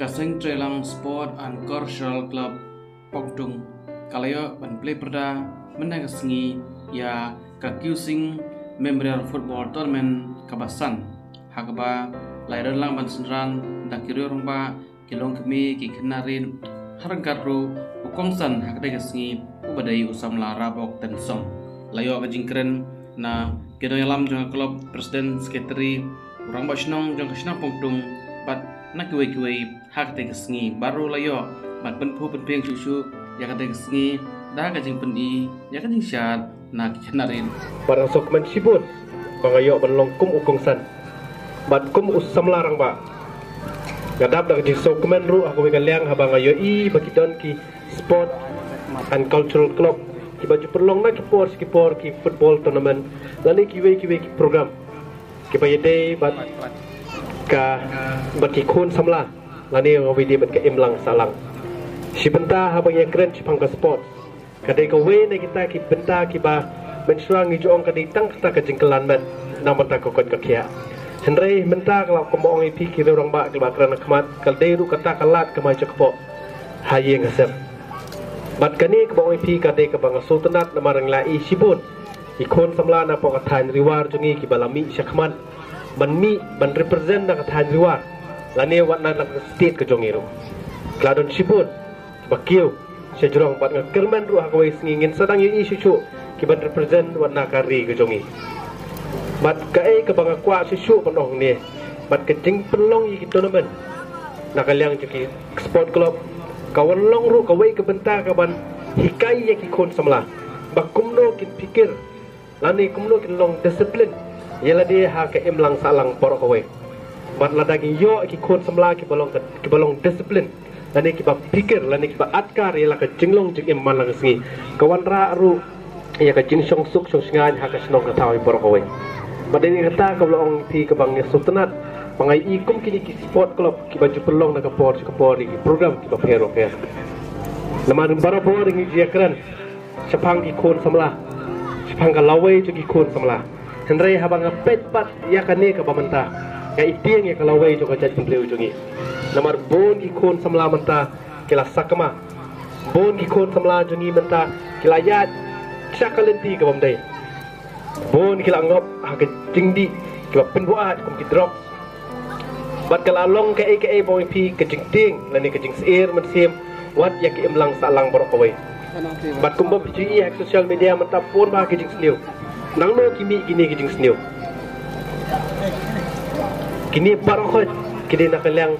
Kaseng Trelang Sport and Cultural Club Poktung Kalayo ban play perda menagasngi ya kakusing Memorial Football Tournament kabasan hakaba lairan lang ban senran dakiro rongba kilong kemi ki kenarin harangkaru ukongsan hakdegasngi ubadai usamla rabok dan som layo kajingkren na kedo yalam jong klub presiden sekretari urang basnong jong kasnang poktung bat nak kuai hak tegasngi baru layo mat penpu penpeng susu ya tegasngi dah kajing peni ya kajing syat nak kenarin barang sokman sibun bangayo banlongkum ukongsan bat kum usam larang ba gadap dak jing sokman ru aku bekaliang habang ayo I bakidon ki sport and cultural club ki baju perlong na ki por ki football tournament lani ki program ki bayade bat ka baki khun samla lani ngawidi bat ka imlang salang si benta habang ya keren cipang ka sport kadai ka we na kita ki benta ki ba mensuang ni joong kadai tang kita ka jingkelan man namun ta kokot ka kia henrei benta kalau komong ipi ki orang ba ki ba kerana khamat kadai ru kata kalat ka mai cakpo haye ngasep bat kani komong ipi kadai ka bang sultanat namarang lai sibun ikon samla na po ka than riwar jungi ki balami syakman ban represent na kathan riwar lani wat na state ke jongiru kladon sibun bakiu sejurong bat ngakerman ru hakawai singin sadang yu isu ki ban represent wat na kari ke jongi bat kae ke bang kwa susu penong ni bat ke jing pelong yi tournament nakaliang ki sport club kawan long ru kawai ke benta ka ban hikai ye ki kon samla bakumno kin pikir lani kumno kin long discipline ialah dia hak ke imlang salang porok kowe bat ladagi yo ki kon samla ki balong disiplin lani ki ba pikir lani ki ba atkar ialah ke jinglong jing imman lang singi kawan ra ru ia ke jing song suk song singan hak ke snong ka tawi porok kowe bat ini kata ka balong pi ke bang sultanat pangai ikum kini ki sport club ki baju pelong na ka por ki program ki ba pero ke naman barapor ngi dia keren sepang ki kon samla sepang ka lawai ki kon samla henrei habang pet pat ya kane ka bamanta ga itieng ya kalawai jo ka jat beliau jongi namar bon ikon samla manta kila sakama bon ikon samla jongi manta kila yat chakalenti ka bamdai bon kila ngop ha ka jingdi kila penbuat kum ki drop bat kala long ka aka boy pi ka jingting lani ka jing seir man sim wat ya ki imlang salang borok kawai bat kumbo pi hak social media manta pon ba ka jing sliu nang no kimi gini kijing sniu kini parokot kini nakaliang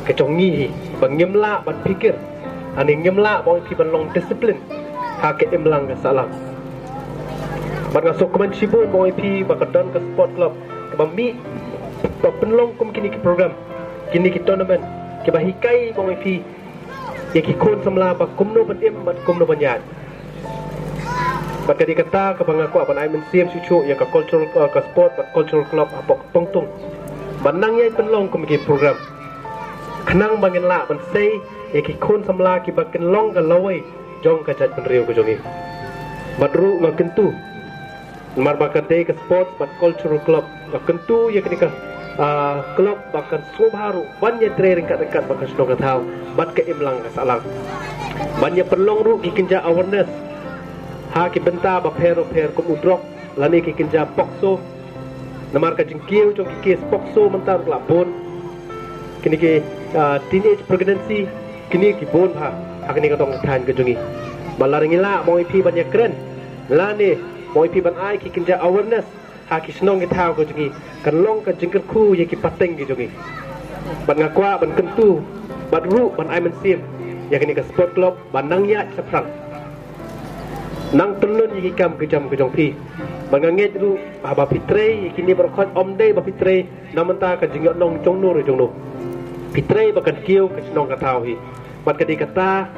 kecongi bangemla bat pikir ani ngemla boy ki ban long disiplin ha ke imlang ka salam bat ngasok keman sibun boy pi bakadon ke sport club ke bami penlong kum kini ki program kini ki tournament ke bahikai boy pi ye ki kon samla ba kumno ban im bat kumno ban yat bat kadi kata ke bangaku apan ai mensiam sucu ya ka cultural ka sport bat cultural club apok tongtung banang yai penlong kum ki program kenang bangin la ban sei ya ki kon samla ki bakin long ka lawai jong ka jat penriu ke jongi bat ru ngakentu mar bakade ke sport bat cultural club ngakentu ya kini ka club bakan subharu banya training kat bakan snok tahu bat ke imlang ka salang banya penlong ru ki kinja awareness ha ki benta ba pero kum udrok lani ki kinja pokso namar ka jingkiu jong ki kes pokso mentar labon kini ki teenage pregnancy kini ki bon ha kini ka tong than ke jongi balaringila moi pi banyak keren lani moi pi ban ai ki kinja awareness ha ki snong ki thau ke jongi kan long ka jingker khu ye ki pateng ke jongi ban ngakwa ban kentu bat ru ban ai mensim ya kini ka sport club banang ya seprang nang telun yiki kam ke jam ke jong pi banganget ru aba fitre kini berkhot omde ba fitre namanta ka jingot nong jong nur jong no fitre bakan kiu ke snong ka tau hi bat kadi kata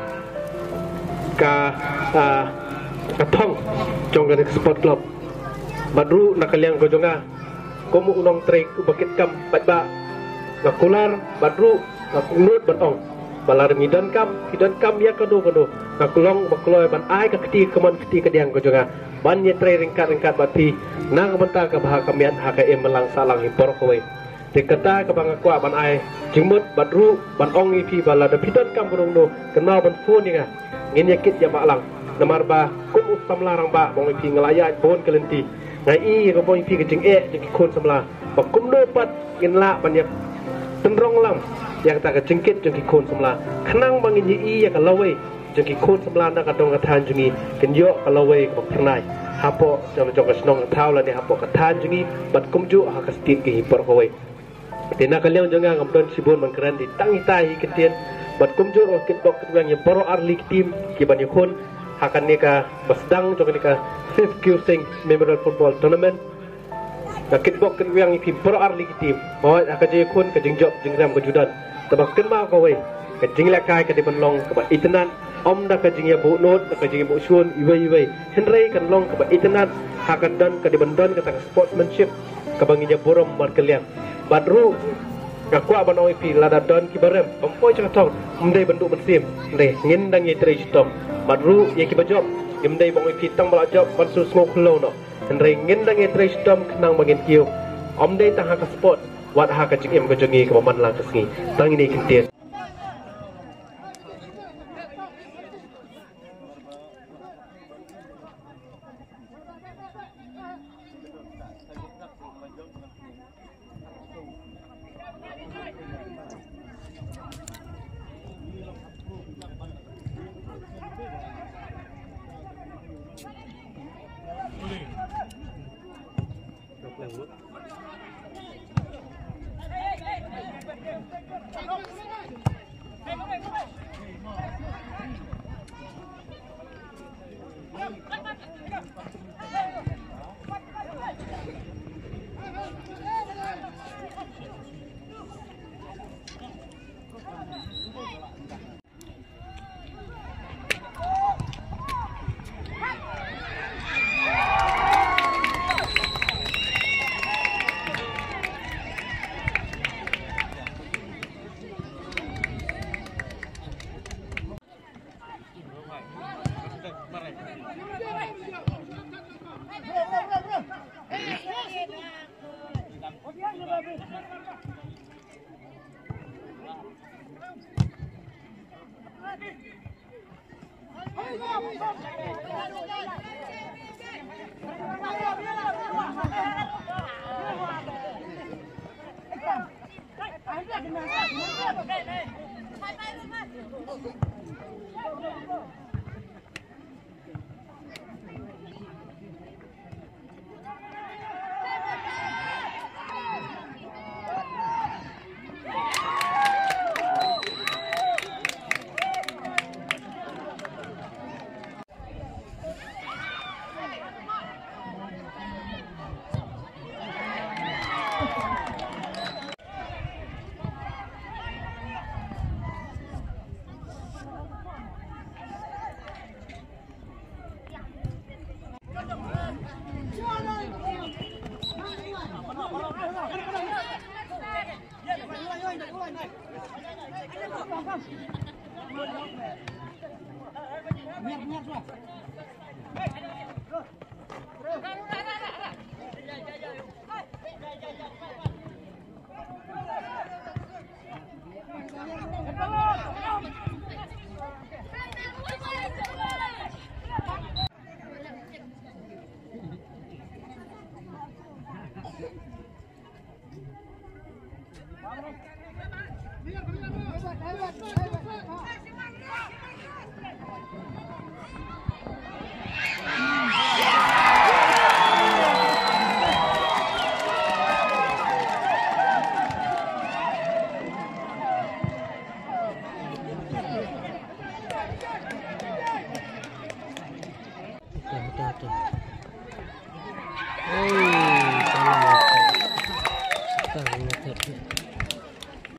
ka thong jong ka sport club badru nakaliang ko jonga komu unong tre bakit kam batba ngakular badru ngakunut batong balar hidan kam ya kado nakulong bakloi ban ai ka keti keman keti kediang ko jonga ban ye tre ringkat bati nang menta ka bah kamiat ha ka em melang salang hipor kowe Dikata kebang aku ban ai jimut badru ban ong ipi bala da pidan kamburung no kenal ban phone ni ngin yakit ya maklang namar ba kum usam larang ba bong ipi ngelaya bon kelenti ngai i ko bong ipi kejing jeki kon samla ba kum no pat ngin la ban yak tendrong lam yang tak kejengkit jeki kon samla kenang bangin i ya kalawai jeki kon samla na kadong kathan jungi kenyo kalawai ko pernai hapo jong snong thau la ni hapo kathan jungi bat kumju ha kastit ki por kowai Tina kalian jangan ngambil sibun mengkeren di tangi tahi ketian bat kumjur o kitbok ketwang yang boro arli tim kiban yakun akan nika basdang jong nika fifth QSing Memorial Football Tournament na kitbok ketwang yang boro arli tim bawa akan jadi kun kejing job jingram kejudan tabak kenma kawai kejing lekai ke dibenlong kebat itenan om dah kejing ya bu not dah kejing bu sun iwai henry kan long kebat itenan akan dan ke dibendon kata sportsmanship kebanginya borom markelian Badru kakwa banau ipi lada don kibarem pompoi cakatong mendai bentuk bersim mendai ngendang ye trai stop Badru ye kibajob mendai bang ipi tang bala job pansus ngok lo no mendai ngendang ye trai stop kenang bagin kiu omdai tang hak sport wat hak jingem kejongi ke paman lang kesngi tang ini kintian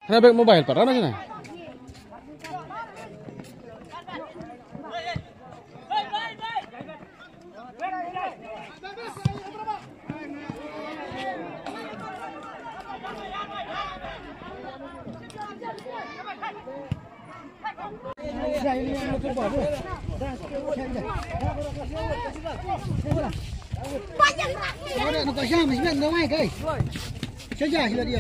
Kenapa mobile parah macam mana? Nó có sao mà biết đâu ai cái. Chơi giờ thì là đi.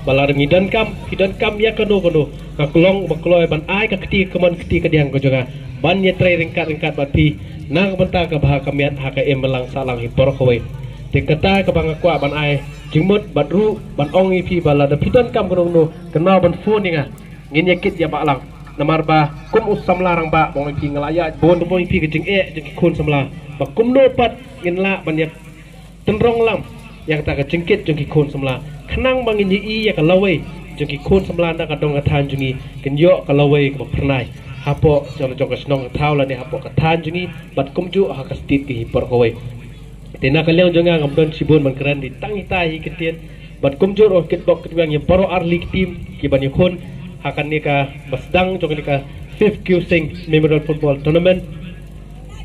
Balar ngidan kam ya kano kaklong bakloi ban ai ka keti keman keti kediang ko juga ban ye trai ringkat bati nang benta ka bah kamiat ha ka em belang salang hi por khoi te kata ka bang kwa ban ai jingmut badru ban ong i pi bala da pidan kam kono no kena ban phone ninga ngin yakit ya ba lang namar ba kum usam larang ba bong i pi ngalaya bon bong i pi ke jing jing khun samla ba kum no pat ngin la ban ya tenrong lam yang tak ke jengkit jeng ki khun samla kenang bangin yi ya kalawai jeng ki khun samla na ka dong ka than jungi ken yo kalawai ka pernai hapo jong jong ka snong thau la ni hapo ka than jungi bat kum ju ha ka stit ki por kowai tena ka leong jonga ngam don sibun man kran di tang ita hi ketien bat kum ju ro kit bok ketwang ye poro ar league team ki ban khun akan ni ka basdang jong ni ka 5th Q-Sing Memorial Football Tournament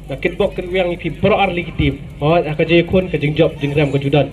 na kitbok ketwang ki poro ar league team ho ka je khun ka jing job jing ram ka judan